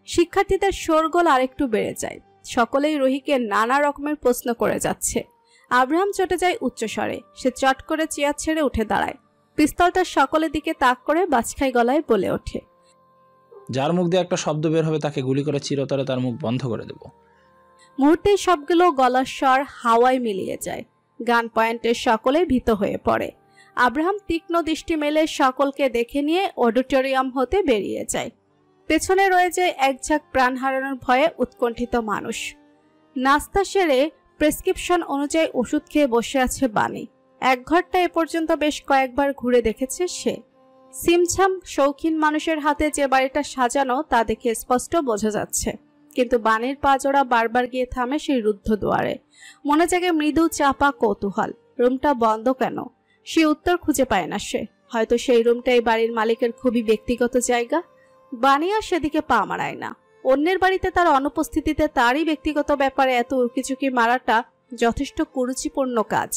শিক্ষার্থীদের শোরগোল আরেকটু বেড়ে যায়। সকলেই রুহিকে নানা রকমের প্রশ্ন করে যাচ্ছে। আব্রাহাম চটে যায় উচ্চস্বরে। সে চট করে চেয়ার ছেড়ে উঠে দাঁড়ায়। পিস্তলটা সকলের দিকে তাক করে বাজখাই গলায় বলে ওঠে, যার মুখ দিয়ে একটা শব্দ বের হবে তাকে গুলি করে চিরতরে তার মুখ বন্ধ করে দেব। মুহূর্তেই সবগুলো গলার স্বর হাওয়ায় মিলিয়ে যায়। গান পয়েন্টের সকলে ভীত হয়ে পড়ে। আব্রাহাম তীক্ষ্ণ দৃষ্টি মেলে সকলকে দেখে নিয়ে অডিটোরিয়াম হতে বেরিয়ে যায়। পেছনে রয়ে যায় এক ঝাঁক প্রাণ হারানোর ভয়ে উৎকণ্ঠিত মানুষ। নাস্তা সেরে প্রেসক্রিপশন অনুযায়ী ওষুধ খেয়ে বসে আছে বাণী। এক ঘরটা এ পর্যন্ত বেশ কয়েকবার ঘুরে দেখেছে সে। সিমছাম শৌখিন মানুষের হাতে যে বাড়িটা সাজানো তা দেখে স্পষ্ট বোঝা যাচ্ছে, কিন্তু বাণীর পা জোড়া বারবার গিয়ে থামে সেই রুদ্ধ দুয়ারে। মনে জাগে মৃদু চাপা কৌতূহল, রুমটা বন্ধ কেন? সে উত্তর খুঁজে পায় না সে। হয়তো সেই রুমটা এই বাড়ির মালিকের খুবই ব্যক্তিগত জায়গা। বাণী আর সেদিকে পা মারায় না। অন্যের বাড়িতে তার অনুপস্থিতিতে তারই ব্যক্তিগত ব্যাপারে এত উকিঝুঁকি মারাটা যথেষ্ট কুরুচিপূর্ণ কাজ।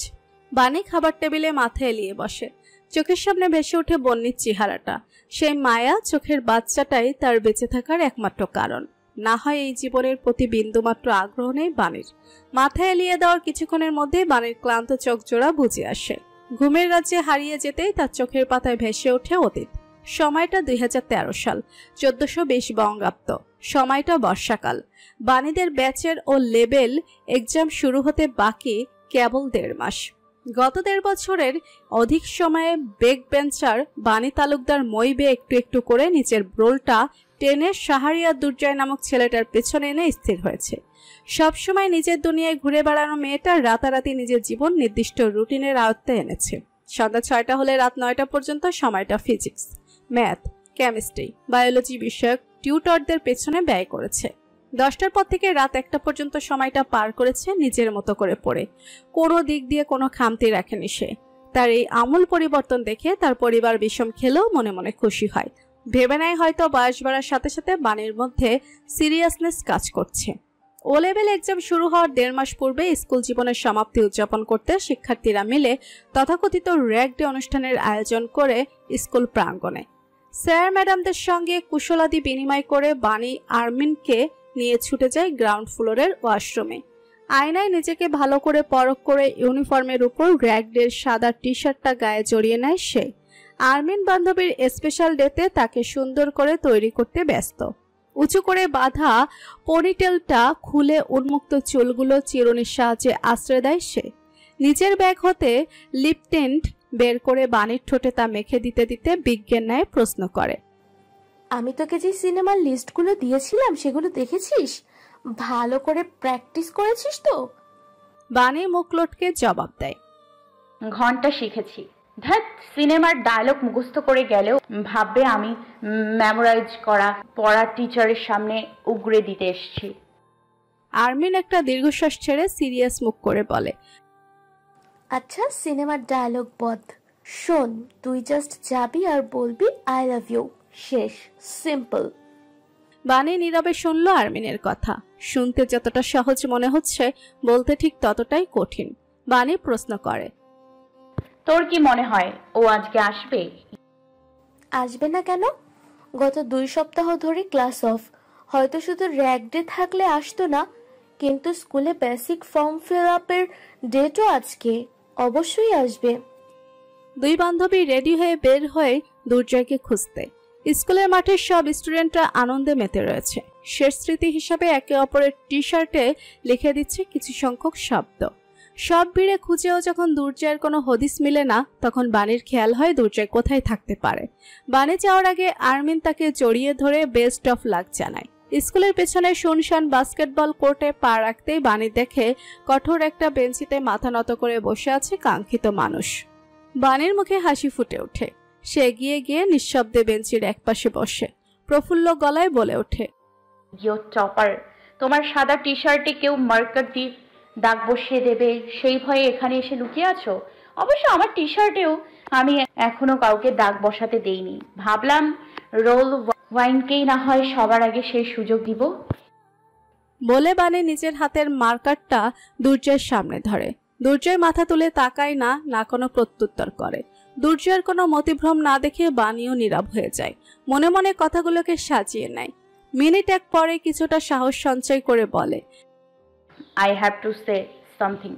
বাণী খাবার টেবিলে মাথা এলিয়ে বসে। চোখের সামনে ভেসে ওঠে বন্যির চেহারাটা। সেই মায়া চোখের বাচ্চাটাই তার বেঁচে থাকার একমাত্র কারণ। না হয় এই জীবনের প্রতি বিন্দুমাত্র আগ্রহ নেই বাণীর। মাথা এলিয়ে দেওয়ার কিছুক্ষণের মধ্যেই বাণীর ক্লান্ত চোখ জোড়া বুঝে আসে। ঘুমের রাজ্যে হারিয়ে যেতেই তার চোখের পাতায় ভেসে ওঠে অতীত। সময়টা 2013 সাল, 1420 বঙ্গাব্দ। সময়টা বর্ষাকাল। বাণীদের ব্যাচের ও লেভেল এক্সাম শুরু হতে বাকি কেবল 1.5 মাস। গত 1.5 বছরের অধিক সময়ে বেক বেঞ্চার বাণী তালুকদার মই বেয়ে একটু একটু করে নিচের ব্রোলটা টেনে শাহরিয়ার দুর্জয় নামক ছেলেটার পেছনে এনে স্থির হয়েছে। সবসময় নিজের দুনিয়ায় ঘুরে বেড়ানো মেয়েটা রাতারাতি নিজের জীবন নির্দিষ্ট রুটিনের আয়ত্তে এনেছে। সন্ধ্যা 6টা হলে রাত 9টা পর্যন্ত সময়টা ফিজিক্স, ম্যাথ, কেমিস্ট্রি, বায়োলজি বিষয়ক টিউটরদের পেছনে ব্যয় করেছে। 10টার পর থেকে রাত 1টা পর্যন্ত সময়টা পার করেছে নিজের মতো করে পড়ে। কোনো দিক দিয়ে কোনো খামতি রাখেনি সে। তার এই আমূল পরিবর্তন দেখে তার পরিবার বিষম খেলেও মনে মনে খুশি হয়। ভেবে নেয় হয়তো বয়স বাড়ার সাথে সাথে বাণীর মধ্যে সিরিয়াসনেস কাজ করছে। ও লেভেল এক্সাম শুরু হওয়ার 1.5 মাস পূর্বে স্কুল জীবনের সমাপ্তি উদযাপন করতে শিক্ষার্থীরা মিলে তথাকথিত র্যাগ ডে অনুষ্ঠানের আয়োজন করে স্কুল প্রাঙ্গণে। স্যার ম্যাডামদের সঙ্গে কুশলাদি বিনিময় করে বাণী আরমিনকে নিয়ে ছুটে যায় গ্রাউন্ড ফ্লোরের ওয়াশরুমে। আয়নায় নিজেকে ভালো করে পরখ করে ইউনিফর্মের উপর র্যাগ ডের সাদা টি শার্টটা গায়ে জড়িয়ে নেয় সে। আরমিন বান্ধবীর স্পেশাল ডেতে তাকে সুন্দর করে তৈরি করতে ব্যস্ত। উঁচু করে বাঁধা পনিটেলটা খুলে উন্মুক্ত চুলগুলো চিরুনির সাহায্যে আশ্রয় দেয় সে। নিজের ব্যাগ হতে লিপ টিন্ট বের করে বাণীর ঠোঁটে তা মেখে দিতে দিতে বিজ্ঞান ন্যায় প্রশ্ন করে, আমি তোকে যে সিনেমার লিস্টগুলো দিয়েছিলাম সেগুলো দেখেছিস? ভালো করে প্র্যাকটিস করেছিস তো? বাণী মুখ লটকে জবাব দেয়, ঘন্টা শিখেছি। ধ্যাত, সিনেমার ডায়লগ মুখস্থ করে গেলেও ভাববে আমি মেমোরাইজ করা পড়া টিচারের সামনে উগরে দিতে এসেছি। আরমিন একটা দীর্ঘশ্বাস ছেড়ে সিরিয়াস মুখ করে বলে, আচ্ছা সিনেমার ডায়লগ বদ। শোন, তুই জাস্ট যাবি আর বলবি আই লাভ ইউ, শেষ, সিম্পল। বাণী নীরবে শুনল আরমিনের কথা। শুনতে যতটা সহজ মনে হচ্ছে বলতে ঠিক ততটাই কঠিন। বাণী প্রশ্ন করে, তোর কি মনে হয় ও আজকে আসবে? আসবে না কেন? গত 2 সপ্তাহ ধরে ক্লাস অফ। হয়তো শুধু র্যাগ ডে থাকলে আসতো না, কিন্তু স্কুলে বেসিক ফর্ম ফিল আপের ডেটও আজকে। অবশ্যই আসবে। 2 বান্ধবী রেডি হয়ে বের হয়ে দুর্জয়কে খুঁজতে। স্কুলের মাঠে সব স্টুডেন্টরা আনন্দে মেতে রয়েছে। শেষ স্মৃতি হিসাবে একে অপরের টি শার্টে লিখে দিচ্ছে কিছু সংখ্যক শব্দ। সব ভিড়ে খুঁজেও যখন দুর্জয়ের কোনো হদিস মিলে না, তখন বাণীর খেয়াল হয় দুর্জয় কোথায় থাকতে পারে। বাণী যাওয়ার আগে আরমিন তাকে জড়িয়ে ধরে বেস্ট অফ লাক জানায়। স্কুলের পেছনে শুনশান বাস্কেটবল কোর্টে পা রাখতেই বাণী দেখে কঠোর একটা বেঞ্চিতে মাথা নত করে বসে আছে কাঙ্ক্ষিত মানুষ। বাণীর মুখে হাসি ফুটে ওঠে। সে এগিয়ে গিয়ে নিঃশব্দে বেঞ্চির একপাশে বসে প্রফুল্ল গলায় বলে ওঠে, ইয়ো টপার, তোমার সাদা টি শার্টে কেউ মার্কার দিয়ে দাগ বসিয়ে দেবে সেই ভয়ে এখানে এসে লুকিয়ে আছো? অবশ্য আমার টি শার্টেও আমি এখনো কাউকে দাগ বসাতে দেইনি। ভাবলাম রোল ওয়াইনকেই না হয় সবার আগে সেই সুযোগ দিব। বলে বাণী নিজের হাতের মার্কারটা দুর্জয়ের সামনে ধরে। দুর্জয় মাথা তুলে তাকায় না, না কোনো প্রত্যুত্তর করে। দুর্জয়ের কোনো মতিভ্রম না দেখে বাণীও নীরব হয়ে যায়। মনে মনে কথাগুলোকে সাজিয়ে নেয়। মিনিট এক পরে কিছুটা সাহস সঞ্চয় করে বলে, I have to say something.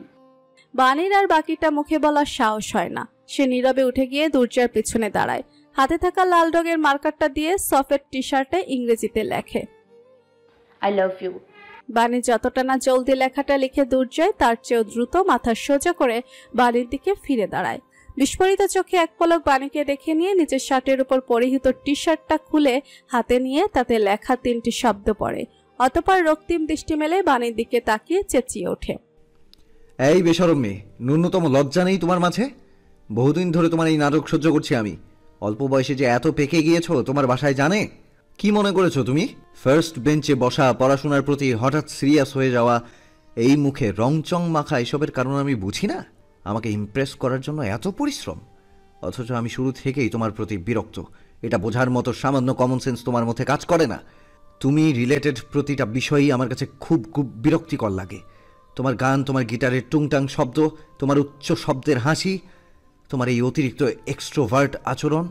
বাণীর আর বাকিটা মুখে বলার সাহস হয় না। সে নীরবে উঠে গিয়ে দুর্জয়ের পিছনে দাঁড়ায়। হাতে থাকা লাল রঙের মার্কারটা দিয়ে সফেট টি শার্টে ইংরেজিতে লেখে, আই লাভ ইউ। বাণী যতটা না জলদি লেখাটা লিখে দুর্জয় তার চেয়েও দ্রুত মাথা সোজা করে বাণীর দিকে ফিরে দাঁড়ায়। বিস্ফোরিত চোখে এক পলক বাণীকে দেখে নিয়ে নিজের শার্টের উপর পরিহিত টি শার্টটা খুলে হাতে নিয়ে তাতে লেখা 3টি শব্দ পড়ে। অতঃপর রক্তিম দৃষ্টি মেলে বাণীর দিকে তাকিয়ে চেঁচিয়ে ওঠে, এই বেশরম মেয়ে, ন্যূনতম লজ্জা নেই তোমার মাঝে? বহুদিন ধরে তোমার এই নাটক সহ্য করছি আমি। অল্প বয়সে যে এত পেকে গিয়েছো তোমার বাসায় জানে? কি মনে করেছো তুমি? ফার্স্ট বেঞ্চে বসা, পড়াশোনার প্রতি হঠাৎ সিরিয়াস হয়ে যাওয়া, এই মুখে রংচং মাখা, এসবের কারণ আমি বুঝি না? আমাকে ইমপ্রেস করার জন্য এত পরিশ্রম, অথচ আমি শুরু থেকেই তোমার প্রতি বিরক্ত। এটা বোঝার মতো সামান্য কমন সেন্স তোমার মধ্যে কাজ করে না। তুমি রিলেটেড প্রতিটা বিষয়ই আমার কাছে খুব খুব বিরক্তিকর লাগে। তোমার গান, তোমার গিটারের টুংটাং শব্দ, তোমার উচ্চ শব্দের হাসি, তোমার এই অতিরিক্ত এক্সট্রোভার্ট আচরণ,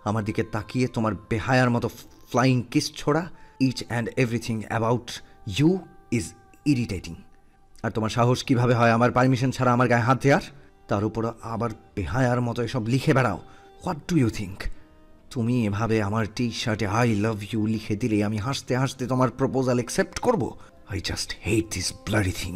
আমার দিকে তাকিয়ে তোমার বেহায়ার মতো ফ্লাইং কিস ছোড়া, each and everything about you is irritating. আর তোমার সাহস কিভাবে হয় আমার পারমিশন ছাড়া আমার গায়ে হাত দেওয়ার? তার উপর আবার বেহায়ার মতো এসব লিখে বেড়াও। What do you think? তুমি এভাবে আমার টি শার্টে আই লাভ ইউ লিখে দিলে আমি হাসতে হাসতে তোমার প্রপোজাল অ্যাকসেপ্ট করব? I just hate this bloody thing.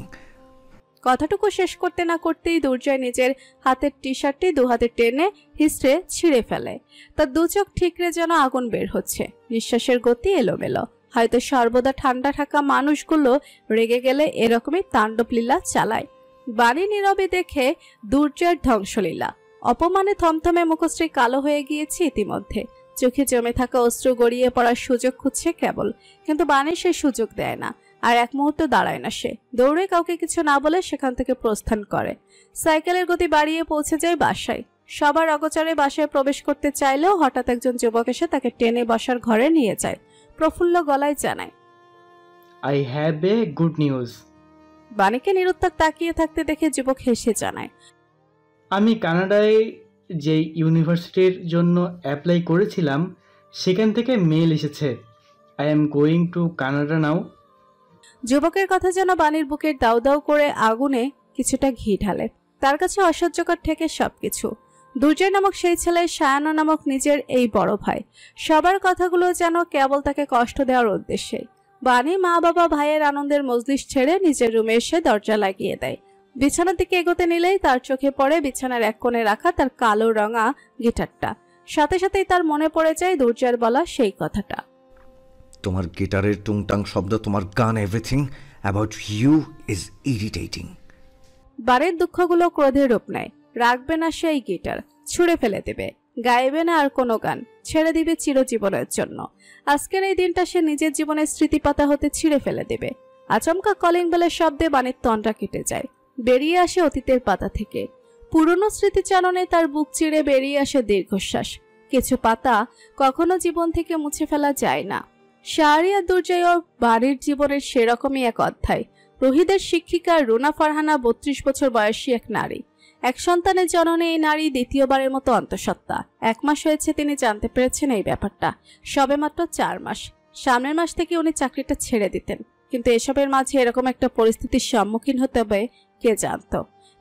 কথাটুকু শেষ করতে না করতেই দুর্জয় নিজের হাতের টি শার্টটি দু হাতে টেনে হিস্ট্রে ছিঁড়ে ফেলে। তার দু চোখ ঠিকরে যেন আগুন বের হচ্ছে, নিঃশ্বাসের গতি এলোমেলো। হয়তো সর্বদা ঠান্ডা থাকা মানুষগুলো রেগে গেলে এরকমই তাণ্ডবলীলা চালায়। বাণী নীরবে দেখে দুর্জয়ের ধ্বংসলীলা। অপমানে থমথমে মুখশ্রী কালো হয়ে গিয়েছে ইতিমধ্যে। চোখে জমে থাকা অশ্রু গড়িয়ে পড়ার সুযোগ খুঁজছে কেবল, কিন্তু বাণী সেই সুযোগ দেয় না। আর এক মুহূর্ত দাঁড়ায় না সে, দৌড়ে কাউকে কিছু না বলে সেখান থেকে প্রস্থান করে। সাইকেলের গতি বাড়িয়ে পৌঁছে যায় বাসায়। সবার অগোচরে বাসায় প্রবেশ করতে চাইলেও হঠাৎ একজন যুবক এসে তাকে টেনে বসার ঘরে নিয়ে যায়। প্রফুল্ল গলায় জানায়, I have a good news. বাণীকে নিরুত্তর তাকিয়ে থাকতে দেখে যুবক হেসে জানায়, আমি কানাডায় যে ইউনিভার্সিটির জন্য অ্যাপ্লাই করেছিলাম সেখান থেকে মেল এসেছে। I am going to Canada now. যুবকের কথা যেন বাণীর বুকের দাউ দাউ করে আগুনে কিছুটা ঘি ঢালে। তার কাছে অসহ্যকর ঠেকে সবকিছু। দুর্জয় নামক সেই ছেলে, সায়ানা নামক নিজের এই বড় ভাই, সবার কথাগুলো যেন কেবল তাকে কষ্ট দেওয়ার উদ্দেশ্যে। বাণী মা বাবা ভাইয়ের আনন্দের মজলিস ছেড়ে নিজের রুমে এসে দরজা লাগিয়ে দেয়। বিছানার দিকে এগোতে নিলেই তার চোখে পড়ে বিছানার এক কোণে রাখা তার কালো রঙা গিটারটা। সাথে সাথেই তার মনে পড়ে যায় দুর্জয়ের বলা সেই কথাটা, তোমার গিটারের টুংটাং শব্দ, তোমার গান, everything about you is irritating. বাড়ির দুঃখগুলো ক্রোধের রূপ নেয়। রাখবে না সেই গিটার, ছুঁড়ে ফেলে দেবে। গাইবে না আর কোনো গান, ছেড়ে দিবে চিরজীবনের জন্য। আজকের এই দিনটা সে নিজের জীবনের স্মৃতিপাতা হতে ছিঁড়ে ফেলে দেবে। আচমকা কলিং বেলের শব্দে বাণীর তন্দ্রা কেটে যায়। বেরিয়ে আসে অতীতের পাতা থেকে। পুরনো স্মৃতিচারণে তার বুক চিরে বেরিয়ে আসে দীর্ঘশ্বাস। কিছু পাতা কখনো জীবন থেকে মুছে ফেলা যায় না। শাহরিয়ার দুর্জয় ও বাড়ির জীবনের সেরকমই এক অধ্যায়। রহিদের শিক্ষিকা রুনা ফারহানা 32 বছর বয়সী এক নারী। এক সন্তানের জননে এই নারী দ্বিতীয়বারের মতো অন্তঃসত্ত্বা। 1 মাস হয়েছে তিনি জানতে পেরেছেন এই ব্যাপারটা, সবেমাত্র 4 মাস। সামনের মাস থেকে উনি চাকরিটা ছেড়ে দিতেন, কিন্তু এসবের মাঝে এরকম একটা পরিস্থিতির সম্মুখীন হতে হবে কে জানত।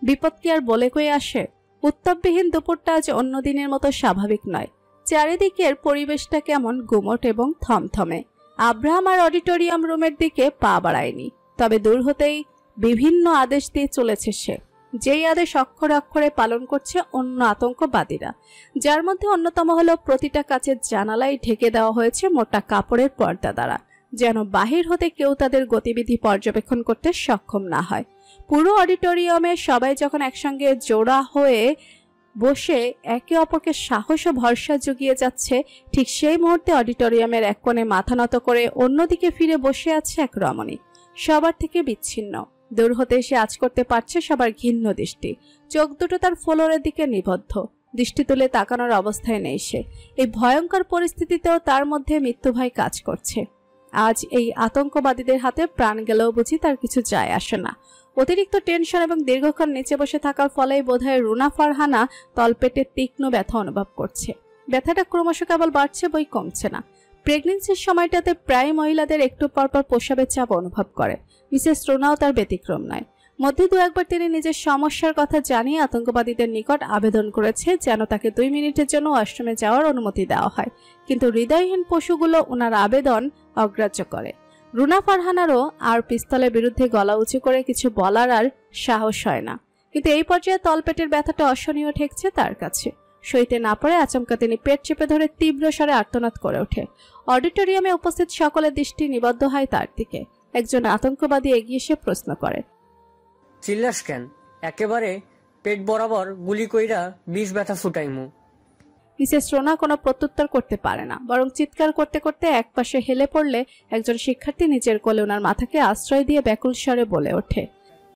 বিপদ কি আর বলে কয়ে আসে? উত্তাপবিহীন দুপুরটা আজ অন্য দিনের মতো স্বাভাবিক নয়। চারিদিকের পরিবেশটা কেমন গুমট এবং থমথমে। আব্রাহাম আর অডিটোরিয়াম রুমের দিকে পা বাড়ায়নি, তবে দূর হতেই বিভিন্ন আদেশ দিয়ে চলেছে সে। যেই আদেশ অক্ষরে অক্ষরে পালন করছে অন্য আতঙ্কবাদীরা, যার মধ্যে অন্যতম হলো প্রতিটা কাচের জানালাই ঢেকে দেওয়া হয়েছে মোটা কাপড়ের পর্দা দ্বারা, যেন বাহির হতে কেউ তাদের গতিবিধি পর্যবেক্ষণ করতে সক্ষম না হয়। পুরো অডিটোরিয়ামে সবাই যখন একসঙ্গে জোড়া হয়ে বসে একে অপরকে সাহস ও ভরসা জুগিয়ে যাচ্ছে, ঠিক সেই মুহূর্তে অডিটোরিয়ামের এক কোণে মাথা নত করে অন্যদিকে ফিরে বসে আছে এক রমণী, সবার থেকে বিচ্ছিন্ন। দূর হতে সে আজ করতে পারছে সবার ঘৃণ্য দৃষ্টি। চোখ দুটো তার ফ্লোরের দিকে নিবদ্ধ, দৃষ্টি তুলে তাকানোর অবস্থায় নেই সে। এই ভয়ঙ্কর পরিস্থিতিতেও তার মধ্যে মৃত্যুভয় কাজ করছে। আজ এই আতঙ্কবাদীদের হাতে প্রাণ গেলেও বুঝি তার কিছু যায় আসে না। অতিরিক্ত টেনশন এবং দীর্ঘক্ষণ নিচে বসে থাকার ফলেই বোধহয় রুনা ফারহানা তলপেটে তীক্ষ্ণ ব্যথা অনুভব করছে। ব্যথাটা ক্রমশ কেবল বাড়ছে, বই কমছে না। প্রেগন্যান্সির সময়টাতে প্রায় মহিলাদের একটু পরপর প্রসবের চাপ অনুভব করে। মিসেস রুনাও তার ব্যতিক্রম নয়। মধ্যে দু একবার তিনি নিজের সমস্যার কথা জানিয়ে আতঙ্কবাদীদের নিকট আবেদন করেছে যেন তাকে 2 মিনিটের জন্য ওয়াশরুমে যাওয়ার অনুমতি দেওয়া হয়, কিন্তু হৃদয়হীন পশুগুলো ওনার আবেদন অগ্রাহ্য করে। রুনা ফারহানারও আর পিস্তলের বিরুদ্ধে গলা উঁচু করে কিছু বলার আর সাহস হয় না, কিন্তু এই পর্যায়ে তলপেটের ব্যথাটা অসহনীয় ঠেকছে তার কাছে। সইতে না পারে আচমকা তিনি পেট চেপে ধরে তীব্র স্বরে আর্তনাদ করে ওঠে। অডিটোরিয়ামে উপস্থিত সকলের দৃষ্টি নিবদ্ধ হয় তার দিকে। একজন আতঙ্কবাদী এগিয়ে এসে প্রশ্ন করে, চিল্লাস কেন? একেবারে পেট বরাবর গুলি কইরা 20 ব্যথা ফুটাইমু। মিসেস রোনা কোনো প্রত্যুত্তর করতে পারে না, বরং চিৎকার করতে করতে একপাশে হেলে পড়লে একজন শিক্ষার্থী নিজের কোলে ওনার মাথাকে আশ্রয় দিয়ে ব্যাকুল স্বরে বলে ওঠে,